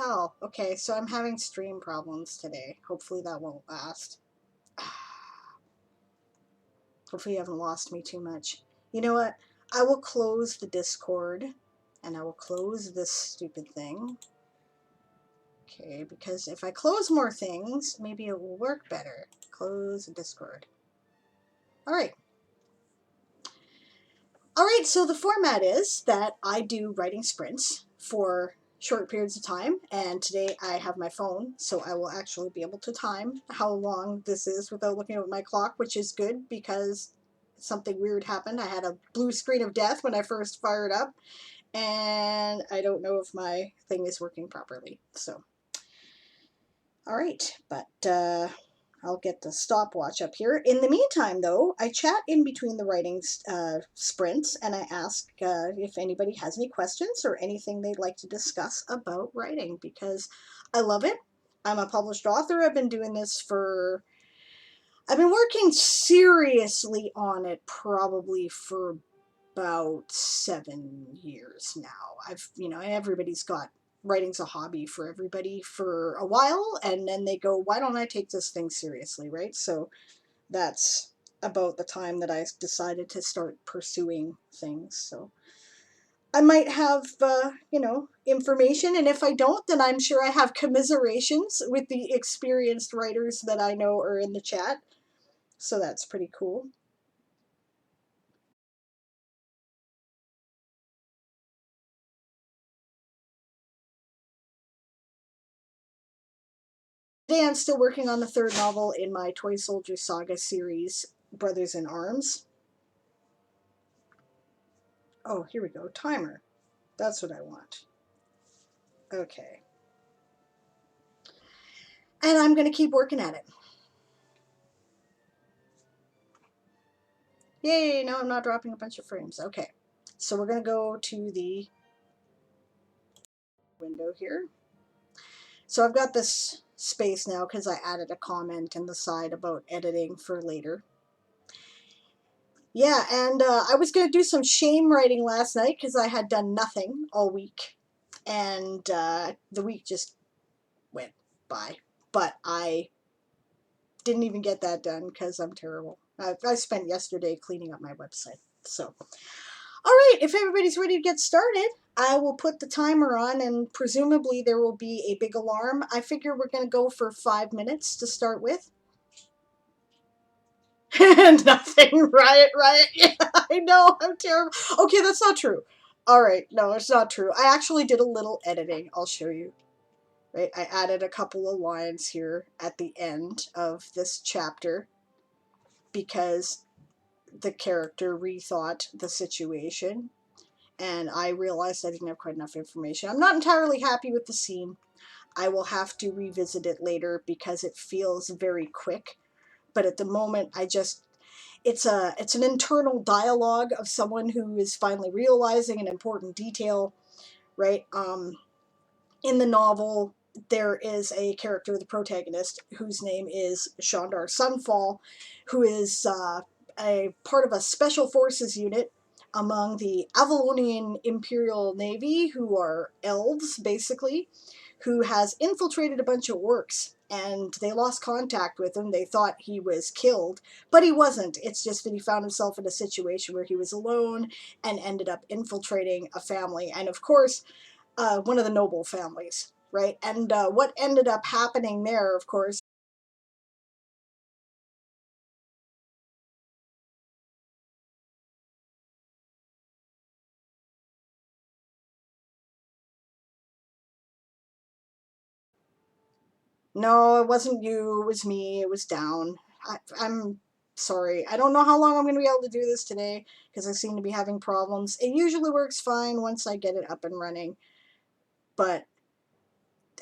hell? Okay, so I'm having stream problems today. Hopefully that won't last. Hopefully you haven't lost me too much. You know what? I will close the Discord, and I will close this stupid thing. Okay, because if I close more things, maybe it will work better. Close the Discord. Alright. Alright, so the format is that I do writing sprints for short periods of time, and today I have my phone, so I will actually be able to time how long this is without looking at my clock, which is good because something weird happened. I had a blue screen of death when I first fired up, and I don't know if my thing is working properly. So, alright, but I'll get the stopwatch up here. In the meantime, though, I chat in between the writing sprints, and I ask if anybody has any questions or anything they'd like to discuss about writing, because I love it. I'm a published author. I've been doing this I've been working seriously on it probably for about 7 years now. Everybody's got writing's a hobby for everybody for a while, and then they go, why don't I take this thing seriously, right? So that's about the time that I decided to start pursuing things. So I might have, information, and if I don't, then I'm sure I have commiserations with the experienced writers that I know are in the chat. So that's pretty cool. Today I'm still working on the third novel in my Toy Soldier Saga series, Brothers in Arms. Oh, here we go. Timer. That's what I want. Okay. And I'm going to keep working at it. Yay, no, I'm not dropping a bunch of frames. Okay. So we're going to go to the window here. So I've got this space now because I added a comment in the side about editing for later. Yeah, and I was going to do some shame writing last night because I had done nothing all week. And the week just went by. But I didn't even get that done because I'm terrible. I spent yesterday cleaning up my website. So, all right, if everybody's ready to get started, I will put the timer on, and presumably there will be a big alarm. I figure we're going to go for 5 minutes to start with. Nothing. Riot. Yeah, I know. I'm terrible. Okay, that's not true. All right, no, it's not true. I actually did a little editing. I'll show you. Right, I added a couple of lines here at the end of this chapter because the character rethought the situation, and I realized I didn't have quite enough information. I'm not entirely happy with the scene. I will have to revisit it later because it feels very quick, but at the moment it's an internal dialogue of someone who is finally realizing an important detail, right? In the novel, there is a character, the protagonist, whose name is Shandar Sunfall, who is a part of a special forces unit among the Avalonian Imperial Navy, who are elves, basically, who has infiltrated a bunch of orcs, and they lost contact with him. They thought he was killed, but he wasn't. It's just that he found himself in a situation where he was alone and ended up infiltrating a family, and of course, one of the noble families, right? And what ended up happening there, of course, no, it wasn't you, it was me, it was down. I'm sorry. I don't know how long I'm going to be able to do this today because I seem to be having problems. It usually works fine once I get it up and running, but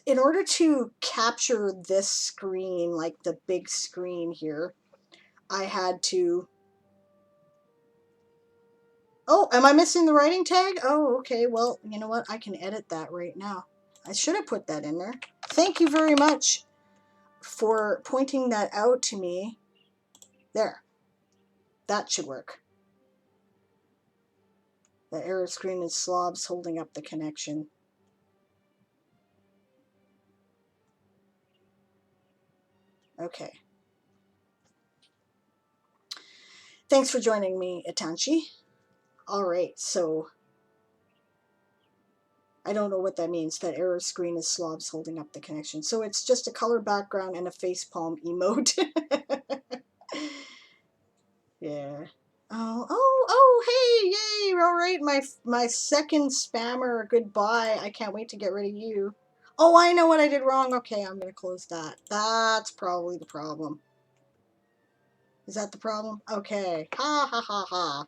in order to capture this screen, like the big screen here, I had to... Oh, am I missing the writing tag? Oh, okay. Well, you know what? I can edit that right now. I should have put that in there. Thank you very much for pointing that out to me. There. That should work. The error screen is slobs holding up the connection. Okay. Thanks for joining me, Itanchi. All right, so I don't know what that means. That error screen is slobs holding up the connection. So it's just a color background and a facepalm emote. Yeah. Hey, yay! All right, my second spammer. Goodbye. I can't wait to get rid of you. Oh, I know what I did wrong. Okay, I'm gonna close that. That's probably the problem. Is that the problem? Okay. Ha ha ha ha.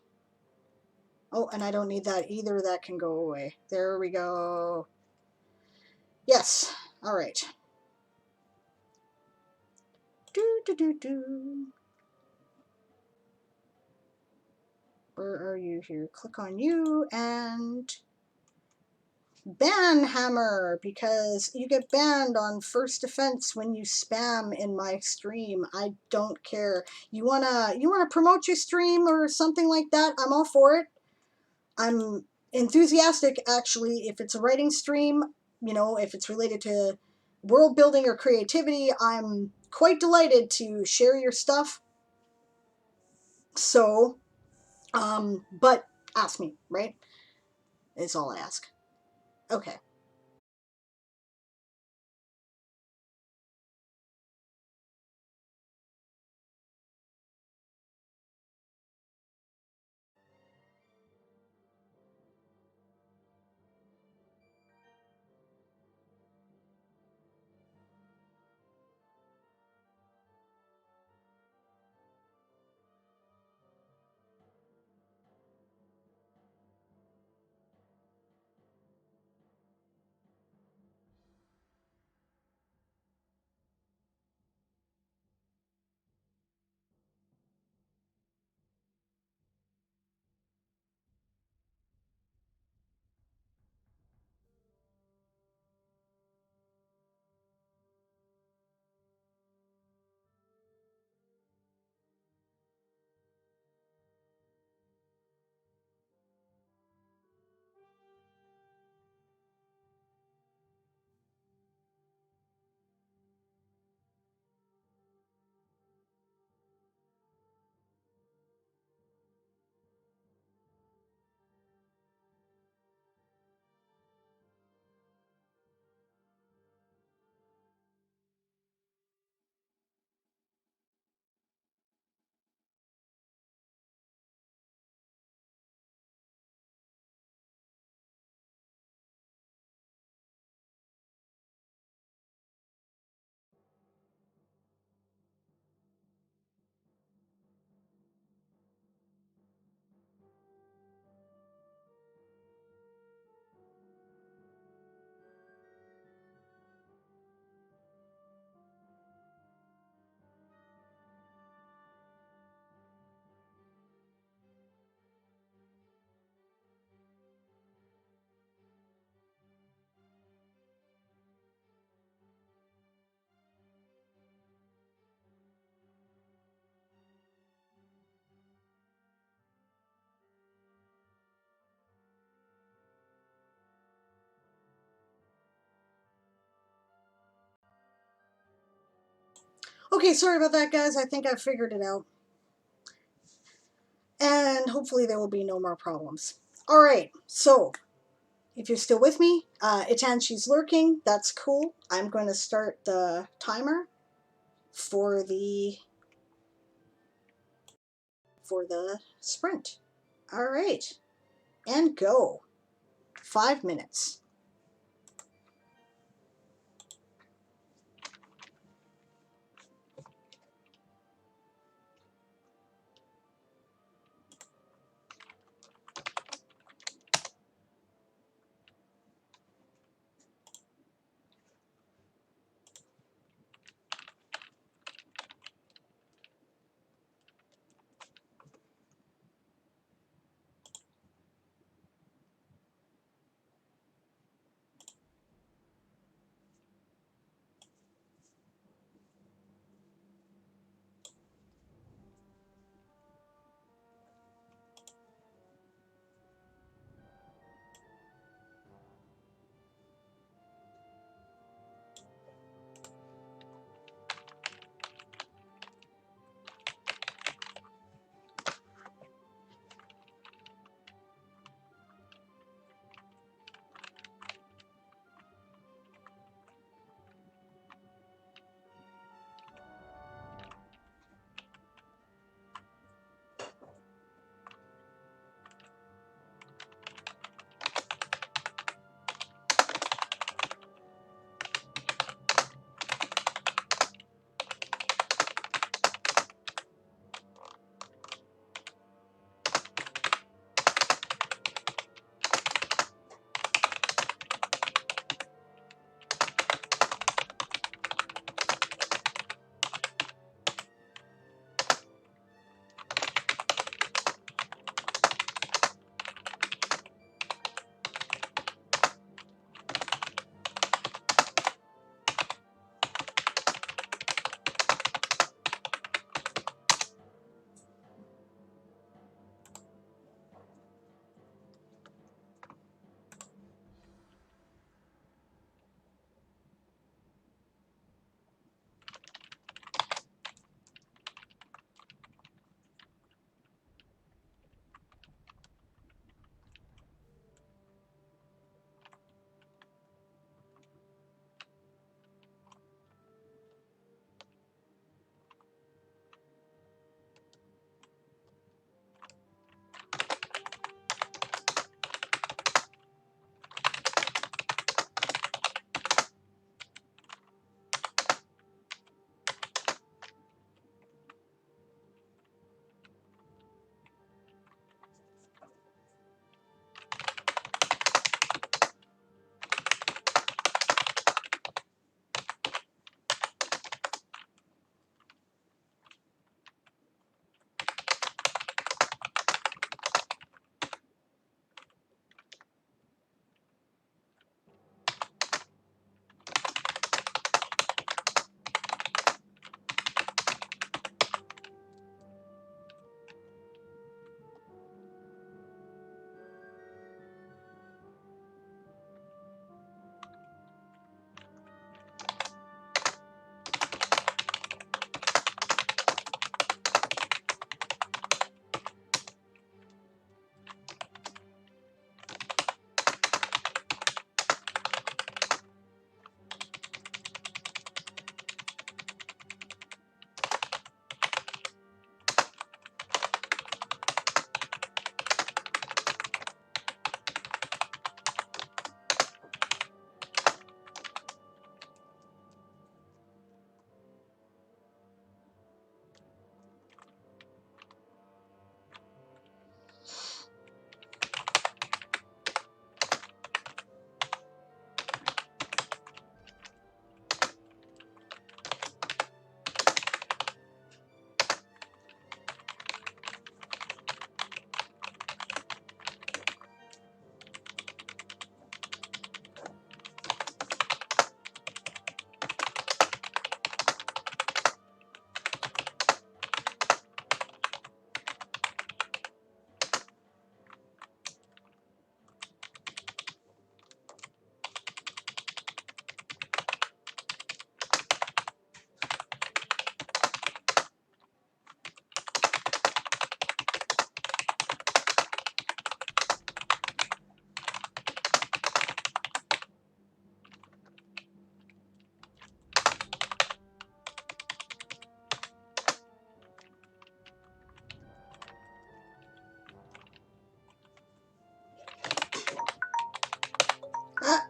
Oh, and I don't need that either. That can go away. There we go. Yes. All right. Do do do do. Where are you here? Click on you and ban hammer, because you get banned on first offense when you spam in my stream. I don't care. You wanna promote your stream or something like that? I'm all for it. I'm enthusiastic, actually. If it's a writing stream, you know, if it's related to world building or creativity, I'm quite delighted to share your stuff. So, but ask me, right? Is all I ask. Okay. Okay, sorry about that, guys. I think I figured it out. And hopefully there will be no more problems. All right, so if you're still with me, Itanshi's lurking. That's cool. I'm going to start the timer for the sprint. All right, and go. 5 minutes.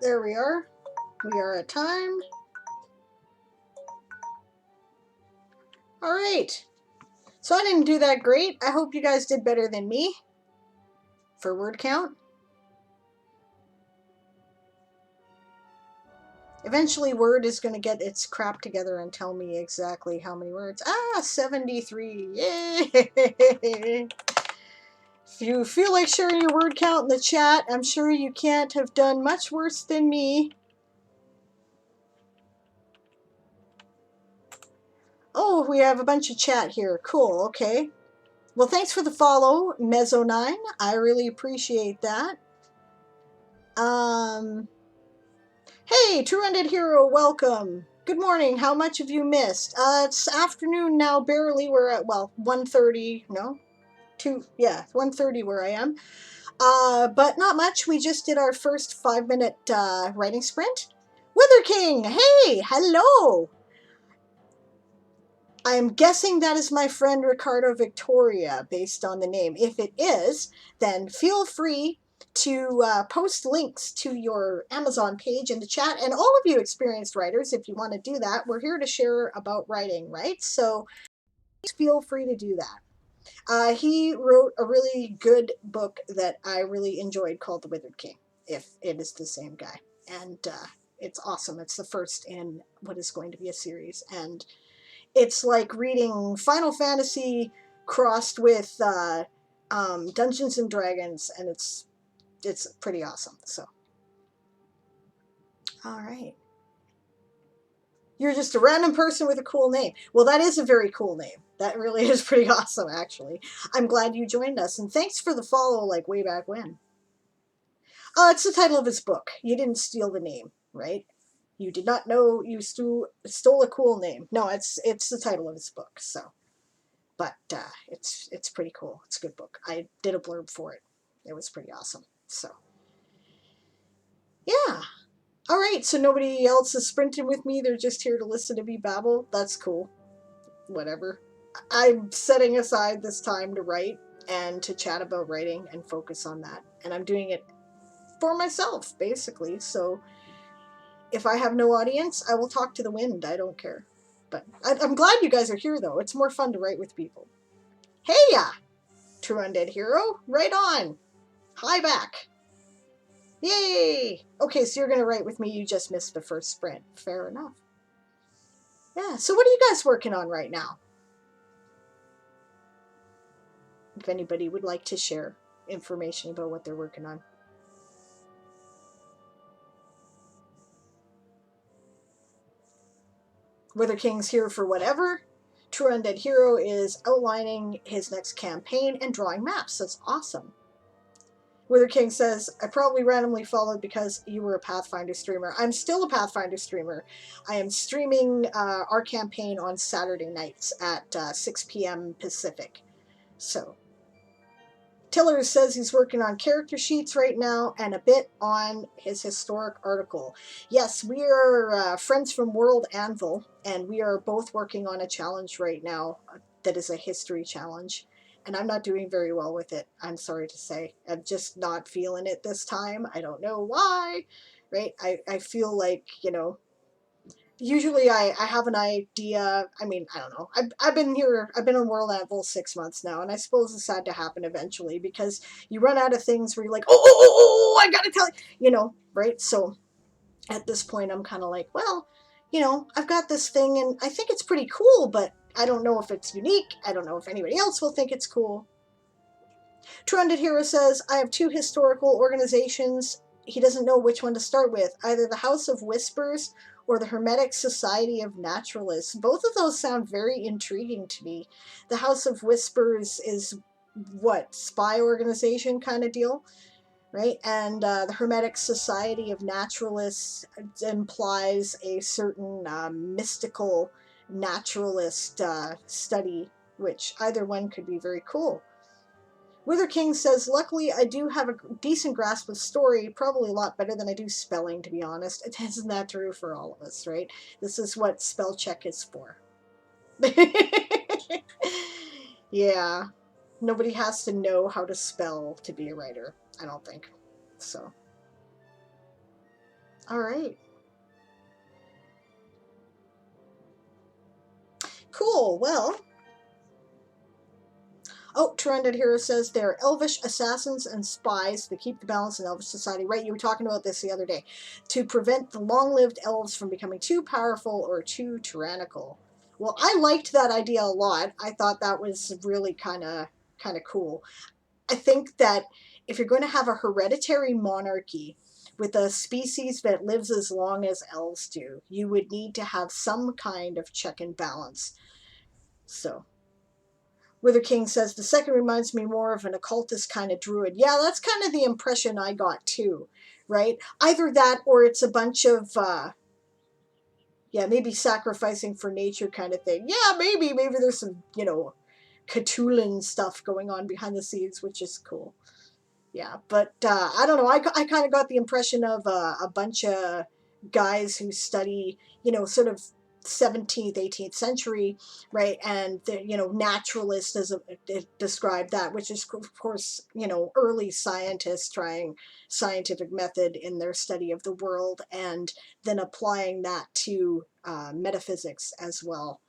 There we are. We are at time. All right. So I didn't do that great. I hope you guys did better than me for word count. Eventually, Word is going to get its crap together and tell me exactly how many words. 73. Yay! If you feel like sharing your word count in the chat, I'm sure you can't have done much worse than me. Oh, we have a bunch of chat here. Cool, okay. Well, thanks for the follow, Mezzo9. I really appreciate that. Hey, True Undead Hero, welcome. Good morning. How much have you missed? It's afternoon now, barely. We're at, well, 1:30, no? 1:30 where I am. But not much. We just did our first 5-minute writing sprint. Wither King, hey, hello. I'm guessing that is my friend Ricardo Victoria, based on the name. If it is, then feel free to post links to your Amazon page in the chat. And all of you experienced writers, if you want to do that, we're here to share about writing, right? So feel free to do that. He wrote a really good book that I really enjoyed called The Withered King, if it is the same guy. And it's awesome. It's the first in what is going to be a series. And it's like reading Final Fantasy crossed with Dungeons and Dragons, and it's pretty awesome. So, all right. You're just a random person with a cool name. Well, that is a very cool name. That really is pretty awesome, actually. I'm glad you joined us, and thanks for the follow, like way back when. It's the title of his book. You didn't steal the name, right? You did not know you stole a cool name. No, it's the title of his book. So, but it's pretty cool. It's a good book. I did a blurb for it. It was pretty awesome. So, yeah. All right. So nobody else is sprinting with me. They're just here to listen to me babble. That's cool. Whatever. I'm setting aside this time to write and to chat about writing and focus on that. And I'm doing it for myself, basically. So if I have no audience, I will talk to the wind. I don't care. But I'm glad you guys are here, though. It's more fun to write with people. Hey, ya! True Undead Hero, right on. Hi back. Yay! Okay, so you're going to write with me. You just missed the first sprint. Fair enough. Yeah, so what are you guys working on right now? If anybody would like to share information about what they're working on. Wither King's here for whatever. True Undead Hero is outlining his next campaign and drawing maps. That's awesome. Wither King says, I probably randomly followed because you were a Pathfinder streamer. I'm still a Pathfinder streamer. I am streaming our campaign on Saturday nights at 6 p.m. Pacific. So, Tiller says he's working on character sheets right now and a bit on his historic article. Yes, we are friends from World Anvil, and we are both working on a challenge right now that is a history challenge. And I'm not doing very well with it, I'm sorry to say. I'm just not feeling it this time. I don't know why, right? I feel like, usually I have an idea. I mean, I don't know. I've been on World Anvil 6 months now, and I suppose it's had to happen eventually because you run out of things where you're like, oh, I gotta tell you, right? So at this point, I'm kind of like, well, I've got this thing, and I think it's pretty cool, but I don't know if it's unique. I don't know if anybody else will think it's cool. True Undead Hero says, I have 2 historical organizations. He doesn't know which one to start with, either the House of Whispers or the Hermetic Society of Naturalists. Both of those sound very intriguing to me. The House of Whispers is what, spy organization kind of deal, right? And the Hermetic Society of Naturalists implies a certain mystical naturalist study, which either one could be very cool. Wither King says, luckily I do have a decent grasp of story, probably a lot better than I do spelling, to be honest. Isn't that true for all of us, right? This is what spell check is for. Yeah. Nobody has to know how to spell to be a writer, I don't think. So. All right. Cool. Well. Oh, Trended Hero says they're elvish assassins and spies that keep the balance in elvish society. Right, you were talking about this the other day. To prevent the long-lived elves from becoming too powerful or too tyrannical. Well, I liked that idea a lot. I thought that was really kind of cool. I think that if you're going to have a hereditary monarchy with a species that lives as long as elves do, you would need to have some kind of check and balance. So, Wither King says the second reminds me more of an occultist kind of druid. Yeah, that's kind of the impression I got too, right? Either that or it's a bunch of, yeah, maybe sacrificing for nature kind of thing. Yeah, maybe there's some, Cthulhu stuff going on behind the scenes, which is cool. Yeah, but I don't know. I kind of got the impression of a bunch of guys who study, sort of 17th, 18th century, right? And the, naturalist as it described that, which is of course, early scientists trying scientific method in their study of the world and then applying that to metaphysics as well,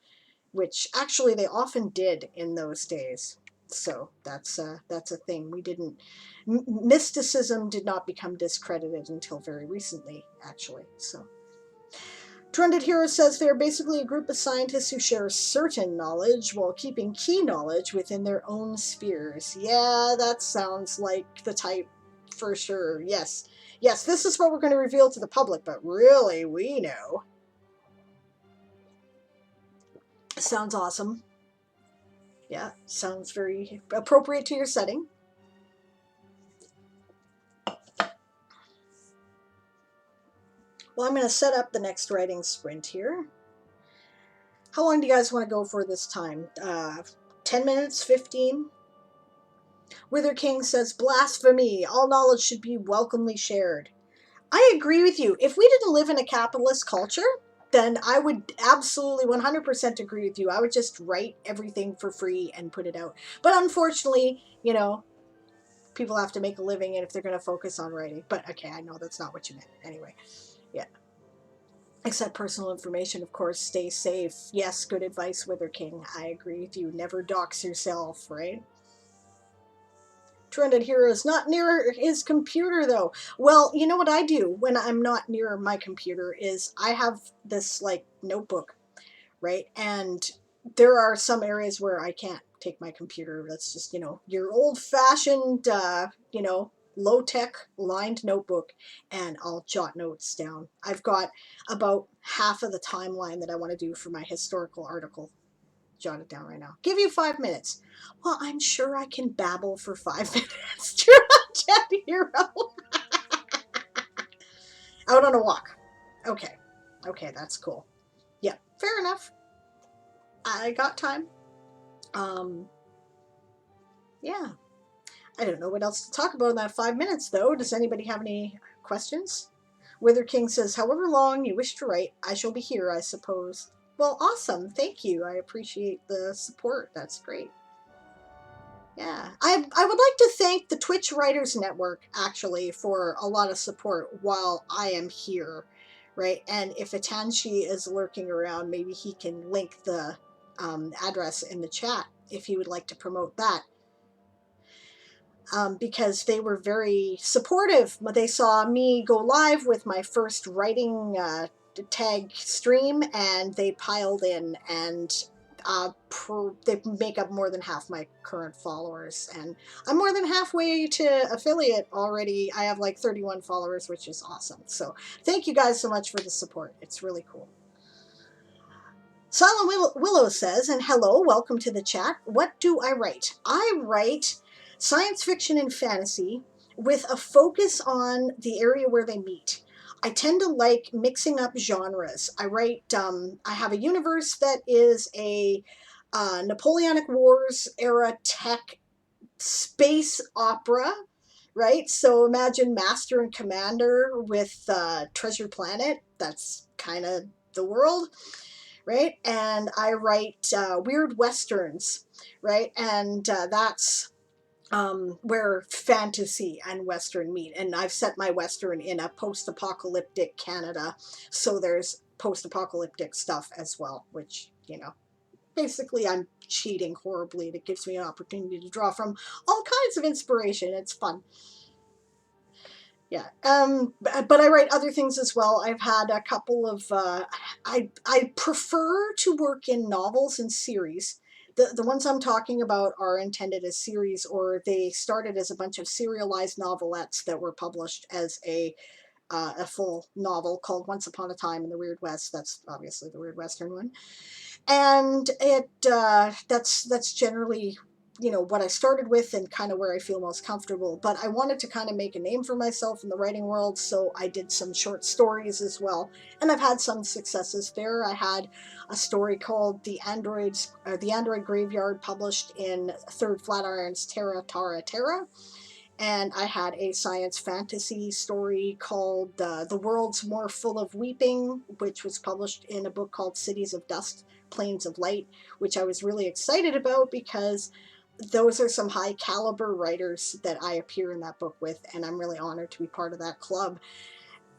which actually they often did in those days. So that's a thing. We didn't mysticism did not become discredited until very recently, actually. So, Trended Hero says they are basically a group of scientists who share certain knowledge while keeping key knowledge within their own spheres. Yeah, that sounds like the type for sure. Yes. Yes, this is what we're going to reveal to the public, but really, we know. Sounds awesome. Yeah, sounds very appropriate to your setting. Well, I'm going to set up the next writing sprint here. How long do you guys want to go for this time? 10 minutes? 15? Wither King says, blasphemy. All knowledge should be welcomely shared. I agree with you. If we didn't live in a capitalist culture, then I would absolutely 100% agree with you. I would just write everything for free and put it out. But unfortunately, people have to make a living, and if they're going to focus on writing. But okay, I know that's not what you meant. Anyway, yeah. Except personal information, of course. Stay safe. Yes, good advice, Wither King. I agree with you. Never dox yourself, right? Trended Hero is not near his computer, though. Well, you know what I do when I'm not near my computer is I have this, notebook, right? And there are some areas where I can't take my computer. That's just, your old-fashioned, low-tech lined notebook, and I'll jot notes down. I've got about half of the timeline that I want to do for my historical article. Jot it down right now. Give you 5 minutes. Well, I'm sure I can babble for 5 minutes. Chat Hero. Out on a walk. Okay. Okay, that's cool. Yeah, fair enough. I got time. Yeah. I don't know what else to talk about in that 5 minutes, though. Does anybody have any questions? Wither King says, however long you wish to write, I shall be here, I suppose. Well, awesome. Thank you. I appreciate the support. That's great. Yeah. I would like to thank the Twitch Writers Network, actually, for a lot of support while I am here, right? And if Atanshi is lurking around, maybe he can link the address in the chat if he would like to promote that. Because they were very supportive. They saw me go live with my first writing tag stream, and they piled in, and they make up more than half my current followers, and I'm more than halfway to affiliate already. I have 31 followers, which is awesome. So thank you guys so much for the support. It's really cool. Silent Willow says, and hello, welcome to the chat. What do I write? I write science fiction and fantasy with a focus on the area where they meet. I tend to like mixing up genres. I write, I have a universe that is a Napoleonic Wars era tech space opera, right? So imagine Master and Commander with Treasure Planet. That's kind of the world, right? And I write weird westerns, right? And that's where fantasy and Western meet. And I've set my Western in a post-apocalyptic Canada, so there's post-apocalyptic stuff as well, which, basically I'm cheating horribly. It gives me an opportunity to draw from all kinds of inspiration. It's fun. Yeah. But I write other things as well. I've had a couple of. I prefer to work in novels and series. The ones I'm talking about are intended as series, or they started as a bunch of serialized novelettes that were published as a full novel called Once Upon a Time in the Weird West. That's obviously the Weird Western one, and that's generally what I started with and kind of where I feel most comfortable. But I wanted to kind of make a name for myself in the writing world, so I did some short stories as well, and I've had some successes there. I had a story called The Android Graveyard, published in Third Flatiron's Terra Tara Terra. And I had a science fantasy story called The World's More Full of Weeping, which was published in a book called Cities of Dust, Plains of Light, which I was really excited about because those are some high caliber writers that I appear in that book with, and I'm really honored to be part of that club.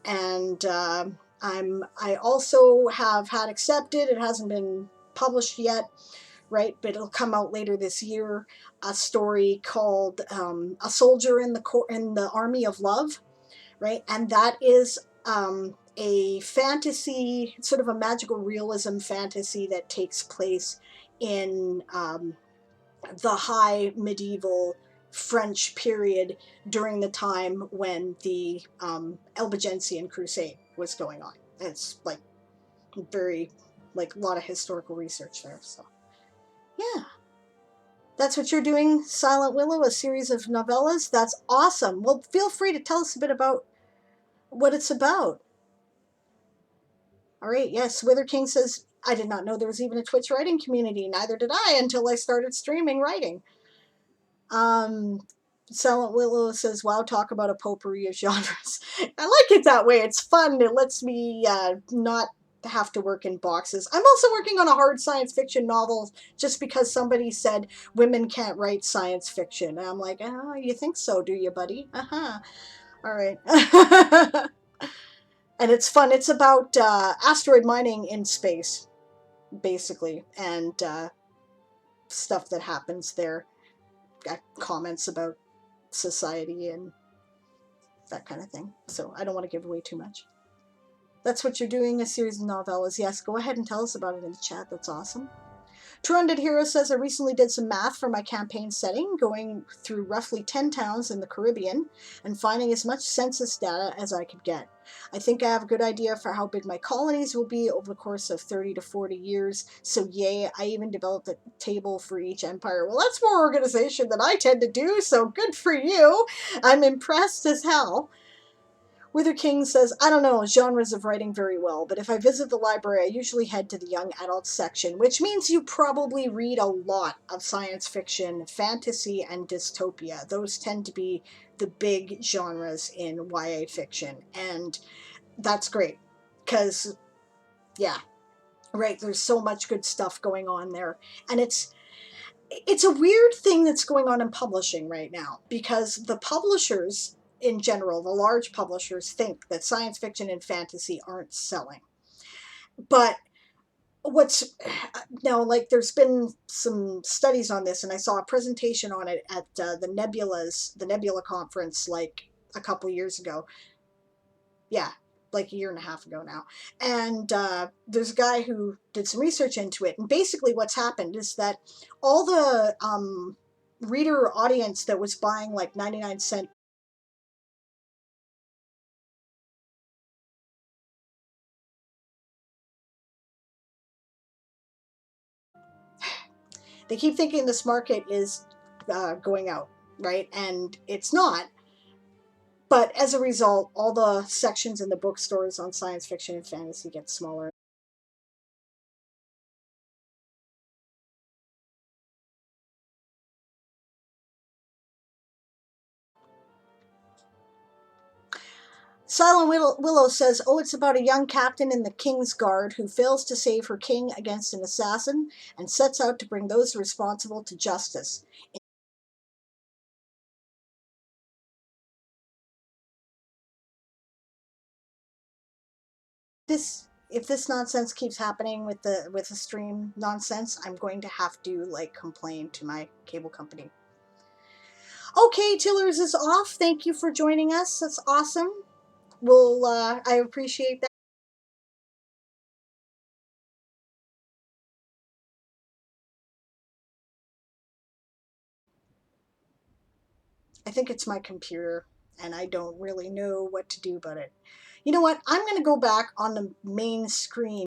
And I also have had accepted, it hasn't been published yet, right? But it'll come out later this year. A story called "A Soldier in the Army of Love," right? And that is a fantasy, sort of a magical realism fantasy that takes place in the high medieval French period during the time when the Albigensian Crusade was going on. And it's like very, like a lot of historical research there. So yeah. That's what you're doing, Silent Willow, a series of novellas? That's awesome. Well, feel free to tell us a bit about what it's about. All right, yes, Wither King says, I did not know there was even a Twitch writing community. Neither did I until I started streaming writing. Silent Willow says, wow, talk about a potpourri of genres. I like it that way. It's fun. It lets me not have to work in boxes. I'm also working on a hard science fiction novel just because somebody said women can't write science fiction. And I'm like, oh, you think so, do you, buddy? Uh-huh. All right. And it's fun. It's about asteroid mining in space, basically, and stuff that happens there. Got comments about society and that kind of thing. So I don't want to give away too much. That's what you're doing, a series of novellas. Yes, go ahead and tell us about it in the chat. That's awesome. True Undead Hero says, I recently did some math for my campaign setting, going through roughly 10 towns in the Caribbean and finding as much census data as I could get. I think I have a good idea for how big my colonies will be over the course of 30 to 40 years, so yay, I even developed a table for each empire. Well, that's more organization than I tend to do, so good for you. I'm impressed as hell. Wither King says, I don't know genres of writing very well, but if I visit the library, I usually head to the young adult section, which means you probably read a lot of science fiction, fantasy, and dystopia. Those tend to be the big genres in YA fiction, and that's great, because, yeah, right, there's so much good stuff going on there, and it's a weird thing that's going on in publishing right now, because the publishers in general, the large publishers, think that science fiction and fantasy aren't selling. But what's now, like, there's been some studies on this, and I saw a presentation on it at the Nebula conference, like a couple years ago. Yeah, like a year and a half ago now. And there's a guy who did some research into it, and basically what's happened is that all the reader audience that was buying like 99-cent they keep thinking this market is going out, right? And it's not. But as a result, all the sections in the bookstores on science fiction and fantasy get smaller. Silent Willow says, oh, it's about a young captain in the King's Guard who fails to save her king against an assassin and sets out to bring those responsible to justice. If this nonsense keeps happening with the stream nonsense, I'm going to have to like complain to my cable company. Okay, Tillers is off. Thank you for joining us. That's awesome. Well, I appreciate that. I think it's my computer, and I don't really know what to do about it. You know what? I'm going to go back on the main screen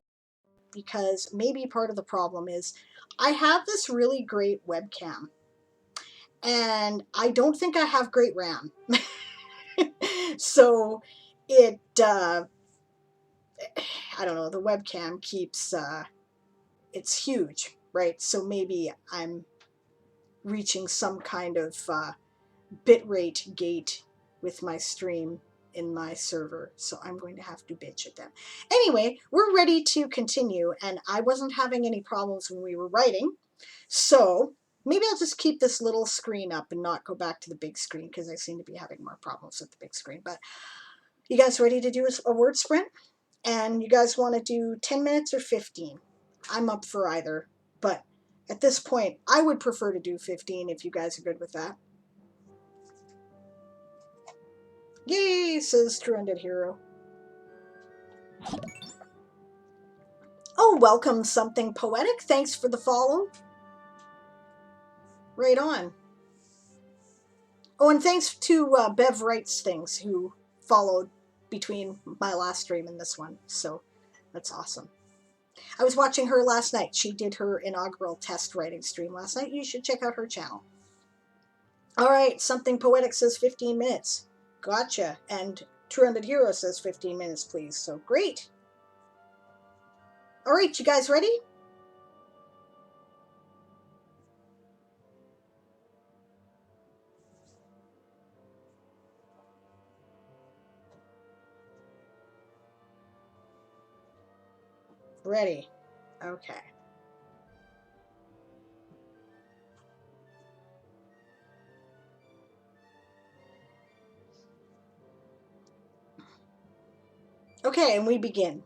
because maybe part of the problem is I have this really great webcam, and I don't think I have great RAM. So it, I don't know, the webcam keeps, it's huge, right? So maybe I'm reaching some kind of bitrate gate with my stream in my server, so I'm going to have to bitch at them. Anyway, we're ready to continue, and I wasn't having any problems when we were writing, so maybe I'll just keep this little screen up and not go back to the big screen because I seem to be having more problems with the big screen. But you guys ready to do a word sprint? And you guys want to do 10 minutes or 15? I'm up for either, but at this point, I would prefer to do 15 if you guys are good with that. Yay, says True Undead Hero. Oh, welcome, Something Poetic. Thanks for the follow. Right on. Oh, and thanks to Bev Writes Things, who followed between my last stream and this one. So that's awesome. I was watching her last night. She did her inaugural test writing stream last night. You should check out her channel. All right, Something Poetic says 15 minutes. Gotcha. And True Undead Hero says 15 minutes, please. So great. All right, you guys ready? Ready. Okay. Okay, and we begin.